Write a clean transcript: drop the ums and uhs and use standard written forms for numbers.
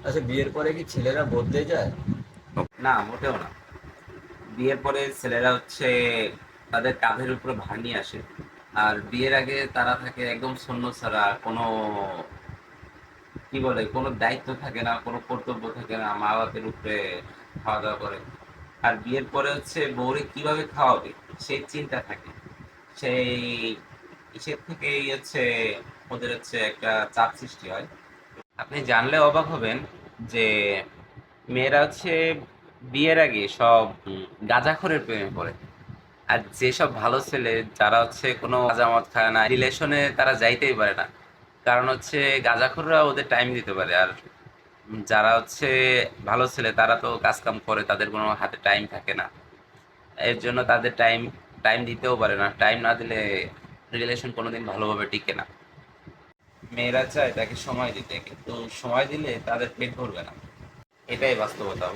আচ্ছা, বিয়ের পরে কি ছেলেরা বদলে যায়? না, মোটেও না। বিয়ের পরে ছেলেরা তাদের কাঁধের উপরে ভার নিয়ে আসে। আর বিয়ের আগে তারা থাকে একদম শূন্য ছাড়া, কোনো কি বলে কোনো দায়িত্ব থাকে না, কোনো কর্তব্য থাকে না, মা বাপের উপরে খাওয়া দাওয়া করে। আর বিয়ের পরে বউরে কিভাবে খাওয়াবে সেই চিন্তা থাকে। সেই ইসের থেকেই ওদের একটা চাপ সৃষ্টি হয়। আপনি জানলে অবাক হবেন যে মেয়েরা বিয়ের আগে সব গাঁজাখোরের প্রেমে পড়ে। আর যেসব ভালো ছেলে যারা কোনো গাঁজা মদ খায় না, রিলেশনে তারা যাইতেই পারে না। কারণ গাঁজাখোররা ওদের টাইম দিতে পারে। আর যারা ভালো ছেলে তারা তো কাজ কাম করে, তাদের কোনো হাতে টাইম থাকে না। এর জন্য তাদের টাইম টাইম দিতেও পারে না। টাইম না দিলে রিলেশন কোনোদিন ভালোভাবে টিকে না। মেয়েরা চায় তাকে সময় দিতে, কিন্তু সময় দিলে তাদের পেট ভরবে না। এটাই বাস্তবতা।